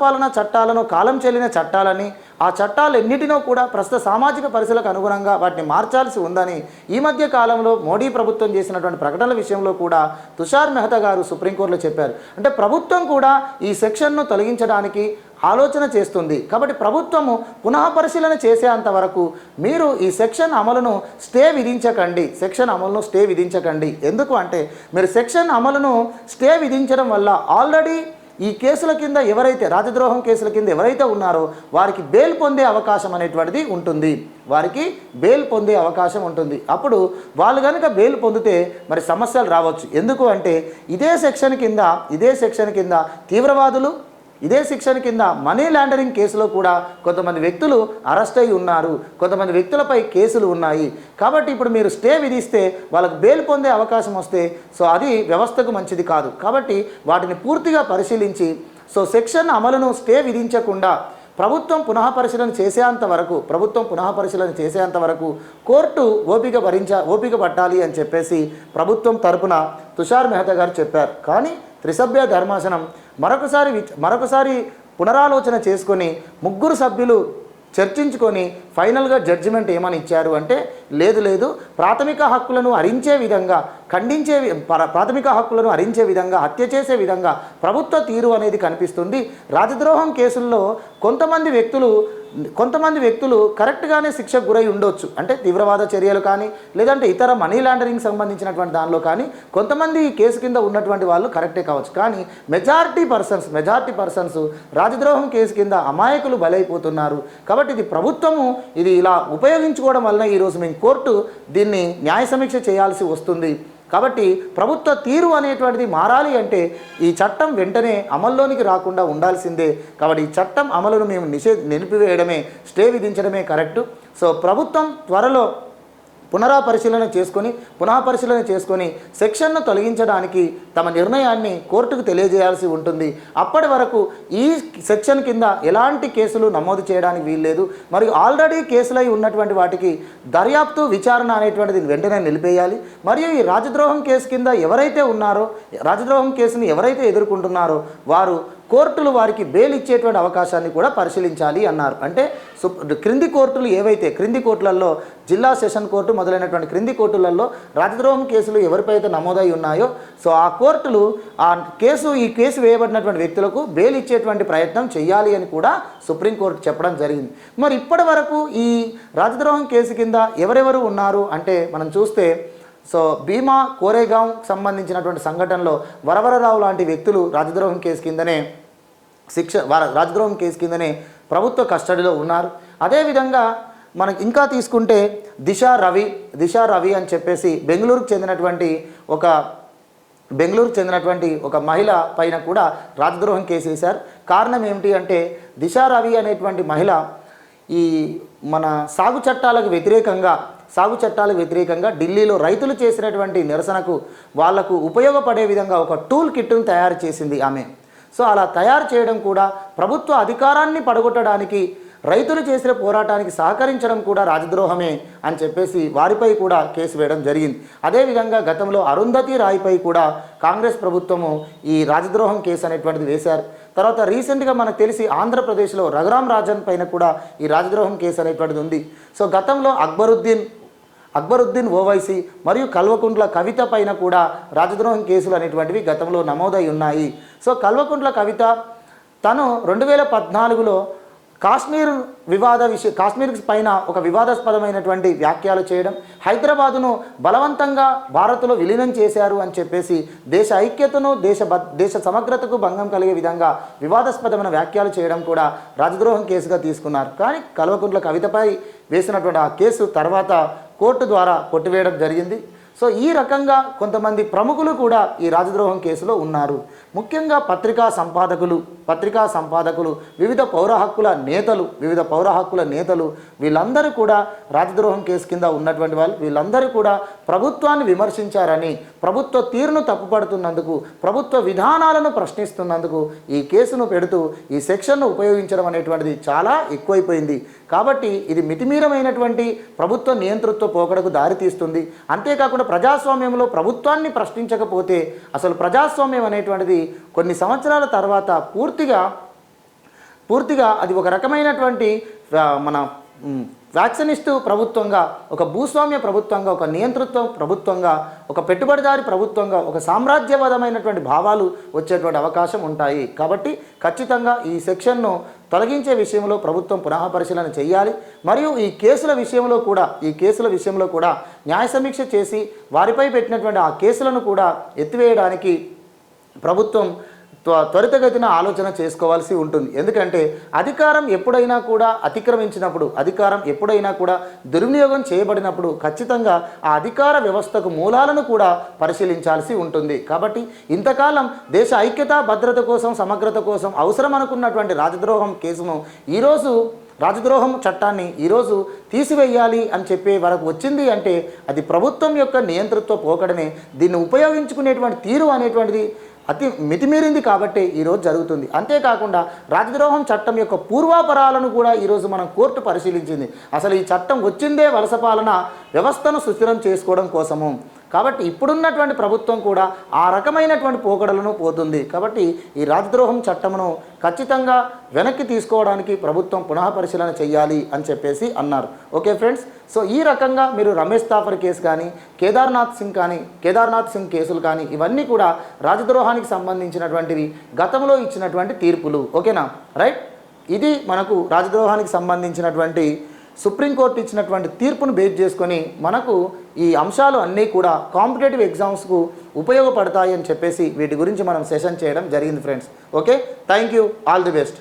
పాలన చట్టాలను కాలం చెల్లిన చట్టాలని, ఆ చట్టాలన్నిటినో కూడా ప్రస్తుత సామాజిక పరిస్థితులకు అనుగుణంగా వాటిని మార్చాల్సి ఉందని ఈ మధ్య కాలంలో మోడీ ప్రభుత్వం చేసినటువంటి ప్రకటనల విషయంలో కూడా తుషార్ మెహతా గారు సుప్రీంకోర్టులో చెప్పారు. అంటే ప్రభుత్వం కూడా ఈ సెక్షన్ను తొలగించడానికి ఆలోచన చేస్తుంది. కాబట్టి ప్రభుత్వము పునః పరిశీలన చేసేంత వరకు మీరు ఈ సెక్షన్ అమలును స్టే విధించకండి. ఎందుకు అంటే మీరు సెక్షన్ అమలును స్టే విధించడం వల్ల ఆల్రెడీ ఈ కేసుల కింద ఎవరైతే రాజద్రోహం కేసుల కింద ఎవరైతే ఉన్నారో వారికి బెయిల్ పొందే అవకాశం అనేటువంటిది ఉంటుంది. అప్పుడు వాళ్ళు కనుక బెయిల్ పొందితే మరి సమస్యలు రావచ్చు. ఎందుకు అంటే ఇదే సెక్షన్ కింద తీవ్రవాదులు, ఇదే సెక్షన్ కింద మనీ లాండరింగ్ కేసులో కూడా కొంతమంది వ్యక్తులు అరెస్ట్ అయి ఉన్నారు, కొంతమంది వ్యక్తులపై కేసులు ఉన్నాయి. కాబట్టి ఇప్పుడు మీరు స్టే విధిస్తే వాళ్ళకు బెయిల్ పొందే అవకాశం వస్తే అది వ్యవస్థకు మంచిది కాదు. కాబట్టి వాటిని పూర్తిగా పరిశీలించి సెక్షన్ అమలును స్టే విధించకుండా ప్రభుత్వం పునః పరిశీలన చేసేంత వరకు కోర్టు ఓపిక పట్టాలి అని చెప్పేసి ప్రభుత్వం తరపున తుషార్ మెహతా గారు చెప్పారు. కానీ త్రిసభ్య ధర్మాసనం మరొకసారి పునరాలోచన చేసుకొని 3 సభ్యులు చర్చించుకొని ఫైనల్గా జడ్జిమెంట్ ఏమని ఇచ్చారు అంటే లేదు ప్రాథమిక హక్కులను హరించే విధంగా ప్రాథమిక హక్కులను హరించే విధంగా హత్య చేసే విధంగా ప్రభుత్వ తీరు అనేది కనిపిస్తుంది. రాజద్రోహం కేసుల్లో కొంతమంది వ్యక్తులు కరెక్ట్గానే శిక్షకు గురై ఉండొచ్చు, అంటే తీవ్రవాద చర్యలు కానీ లేదంటే ఇతర మనీ లాండరింగ్ సంబంధించినటువంటి దానిలో కానీ కొంతమంది ఈ కేసు కింద ఉన్నటువంటి వాళ్ళు కరెక్టే కావచ్చు. కానీ మెజారిటీ పర్సన్స్ రాజద్రోహం కేసు కింద అమాయకులు బలైపోతున్నారు. కాబట్టి ఇది ప్రభుత్వము ఇది ఇలా ఉపయోగించుకోవడం వలన ఈరోజు మేము కోర్టు దీన్ని న్యాయ సమీక్ష చేయాల్సి వస్తుంది. కాబట్టి ప్రభుత్వ తీరు అనేటువంటిది మారాలి అంటే ఈ చట్టం వెంటనే అమల్లోనికి రాకుండా ఉండాల్సిందే. కాబట్టి ఈ చట్టం అమలును మేము నిలిపివేయడమే, స్టే విధించడమే కరెక్టు. సో ప్రభుత్వం త్వరలో పునః పరిశీలన చేసుకొని సెక్షన్ను తొలగించడానికి తమ నిర్ణయాన్ని కోర్టుకు తెలియజేయాల్సి ఉంటుంది. అప్పటి వరకు ఈ సెక్షన్ కింద ఎలాంటి కేసులు నమోదు చేయడానికి వీల్లేదు. మరియు ఆల్రెడీ కేసులై ఉన్నటువంటి వాటికి దర్యాప్తు విచారణ అనేటువంటిది వెంటనే నిలిపేయాలి. మరియు ఈ రాజద్రోహం కేసు కింద ఎవరైతే ఉన్నారో, రాజద్రోహం కేసుని ఎవరైతే ఎదుర్కొంటున్నారో వారు కోర్టులు వారికి బెయిల్ ఇచ్చేటువంటి అవకాశాన్ని కూడా పరిశీలించాలి అన్నారు. అంటే క్రింది కోర్టులలో జిల్లా సెషన్ కోర్టు మొదలైనటువంటి క్రింది కోర్టులలో రాజద్రోహం కేసులు ఎవరిపైతే నమోదై ఉన్నాయో సో ఆ కోర్టులు ఈ కేసు వేయబడినటువంటి వ్యక్తులకు బెయిల్ ఇచ్చేటువంటి ప్రయత్నం చేయాలి అని కూడా సుప్రీంకోర్టు చెప్పడం జరిగింది. మరి ఇప్పటి వరకు ఈ రాజద్రోహం కేసు కింద ఎవరెవరు ఉన్నారు అంటే మనం చూస్తే సో భీమా కోరేగాం సంబంధించినటువంటి సంఘటనలో వరవరరావు లాంటి వ్యక్తులు రాజద్రోహం కేసు కిందనే ప్రభుత్వ కస్టడీలో ఉన్నారు. అదేవిధంగా మనకి ఇంకా తీసుకుంటే దిశా రవి అని చెప్పేసి బెంగళూరుకు చెందినటువంటి ఒక మహిళ పైన కూడా రాజద్రోహం కేసు వేశారు. కారణం ఏమిటి అంటే దిశా రవి అనేటువంటి మహిళ ఈ మన సాగు చట్టాలకు వ్యతిరేకంగా ఢిల్లీలో రైతులు చేసినటువంటి నిరసనకు వాళ్లకు ఉపయోగపడే విధంగా ఒక టూల్ కిట్ను తయారు చేసింది ఆమె. సో అలా తయారు చేయడం కూడా ప్రభుత్వ అధికారాన్ని పడగొట్టడానికి, రైతులు చేసిన పోరాటానికి సహకరించడం కూడా రాజద్రోహమే అని చెప్పేసి వారిపై కూడా కేసు వేయడం జరిగింది. అదేవిధంగా గతంలో అరుంధతి రాయ్పై కూడా కాంగ్రెస్ ప్రభుత్వము ఈ రాజద్రోహం కేసు అనేటువంటిది వేశారు. తర్వాత రీసెంట్గా మనకు తెలిసి ఆంధ్రప్రదేశ్లో రఘురామ్ రాజన్ పైన కూడా ఈ రాజద్రోహం కేసు అనేటువంటిది ఉంది. సో గతంలో అక్బరుద్దీన్ ఓవైసీ మరియు కల్వకుంట్ల కవిత పైన కూడా రాజద్రోహం కేసులు అనేటువంటివి గతంలో నమోదై ఉన్నాయి. సో కల్వకుంట్ల కవిత తను 2014లో కాశ్మీర్ పైన ఒక వివాదాస్పదమైనటువంటి వ్యాఖ్యలు చేయడం, హైదరాబాదును బలవంతంగా భారత్లో విలీనం చేశారు అని చెప్పేసి దేశ ఐక్యతను దేశ సమగ్రతకు భంగం కలిగే విధంగా వివాదాస్పదమైన వ్యాఖ్యలు చేయడం కూడా రాజద్రోహం కేసుగా తీసుకున్నారు. కానీ కల్వకుంట్ల కవితపై వేసినటువంటి ఆ కేసు తర్వాత కోర్టు ద్వారా కొట్టివేయడం జరిగింది. సో ఈ రకంగా కొంతమంది ప్రముఖులు కూడా ఈ రాజద్రోహం కేసులో ఉన్నారు. ముఖ్యంగా పత్రికా సంపాదకులు వివిధ పౌర హక్కుల నేతలు వీళ్ళందరూ కూడా రాజద్రోహం కేసు కింద ఉన్నటువంటి వాళ్ళు. వీళ్ళందరూ కూడా ప్రభుత్వాన్ని విమర్శించారని, ప్రభుత్వ తీరును తప్పుపడుతున్నందుకు, ప్రభుత్వ విధానాలను ప్రశ్నిస్తున్నందుకు ఈ కేసును పెడుతూ ఈ సెక్షన్ను ఉపయోగించడం అనేటువంటిది చాలా ఎక్కువైపోయింది. కాబట్టి ఇది మితిమీరమైనటువంటి ప్రభుత్వ నియంతృత్వ పోకడకు దారితీస్తుంది. అంతేకాకుండా ప్రజాస్వామ్యంలో ప్రభుత్వాన్ని ప్రశ్నించకపోతే అసలు ప్రజాస్వామ్యం అనేటువంటిది కొన్ని సంవత్సరాల తర్వాత పూర్తిగా అది ఒక రకమైనటువంటి మన వ్యాక్సినిస్టు ప్రభుత్వంగా, ఒక భూస్వామ్య ప్రభుత్వంగా, ఒక నియంతృత్వ ప్రభుత్వంగా, ఒక పెట్టుబడిదారి ప్రభుత్వంగా, ఒక సామ్రాజ్యవాదమైనటువంటి భావాలు వచ్చేటువంటి అవకాశం ఉంటాయి. కాబట్టి ఖచ్చితంగా ఈ సెక్షన్ను తొలగించే విషయంలో ప్రభుత్వం పునః పరిశీలన చేయాలి. మరియు ఈ కేసుల విషయంలో కూడా న్యాయ సమీక్ష చేసి వారిపై పెట్టినటువంటి ఆ కేసులను కూడా ఎత్తివేయడానికి ప్రభుత్వం త్వరితగతిన ఆలోచన చేసుకోవాల్సి ఉంటుంది. ఎందుకంటే అధికారం ఎప్పుడైనా కూడా అతిక్రమించినప్పుడు, అధికారం ఎప్పుడైనా కూడా దుర్వినియోగం చేయబడినప్పుడు ఖచ్చితంగా ఆ అధికార వ్యవస్థకు మూలాలను కూడా పరిశీలించాల్సి ఉంటుంది. కాబట్టి ఇంతకాలం దేశ ఐక్యత, భద్రత కోసం, సమగ్రత కోసం అవసరం అనుకున్నటువంటి రాజద్రోహం కేసును రాజద్రోహం చట్టాన్ని ఈరోజు తీసివేయాలి అని చెప్పే వరకు వచ్చింది అంటే అది ప్రభుత్వం యొక్క నియంతృత్వ పోకడనే. దీన్ని ఉపయోగించుకునేటువంటి తీరు అనేటువంటిది అతి మితిమీరింది కాబట్టి ఈరోజు జరుగుతుంది. అంతేకాకుండా రాజద్రోహం చట్టం యొక్క పూర్వాపరాలను కూడా ఈరోజు మనం కోర్టు పరిశీలించింది. అసలు ఈ చట్టం వచ్చిందే వలస పాలన వ్యవస్థను సుస్థిరం చేసుకోవడం కోసము. కాబట్టి ఇప్పుడున్నటువంటి ప్రభుత్వం కూడా ఆ రకమైనటువంటి పోకడలను పోతుంది. కాబట్టి ఈ రాజద్రోహం చట్టమును ఖచ్చితంగా వెనక్కి తీసుకోవడానికి ప్రభుత్వం పునః పరిశీలన చేయాలి అని చెప్పేసి అన్నారు. ఓకే ఫ్రెండ్స్, సో ఈ రకంగా మీరు రమేష్ తాఫర్ కేసు కానీ కేదార్నాథ్ సింగ్ కేసులు కానీ ఇవన్నీ కూడా రాజద్రోహానికి సంబంధించినటువంటివి, గతంలో ఇచ్చినటువంటి తీర్పులు. ఓకేనా, రైట్. ఇది మనకు రాజద్రోహానికి సంబంధించినటువంటి సుప్రీంకోర్టు ఇచ్చినటువంటి తీర్పును బేస్ చేసుకొని మనకు ఈ అంశాలు అన్నీ కూడా కాంపిటేటివ్ ఎగ్జామ్స్కు ఉపయోగపడతాయి అని చెప్పేసి వీటి గురించి మనం సెషన్ చేయడం జరిగింది friends. Okay, thank you, all the best.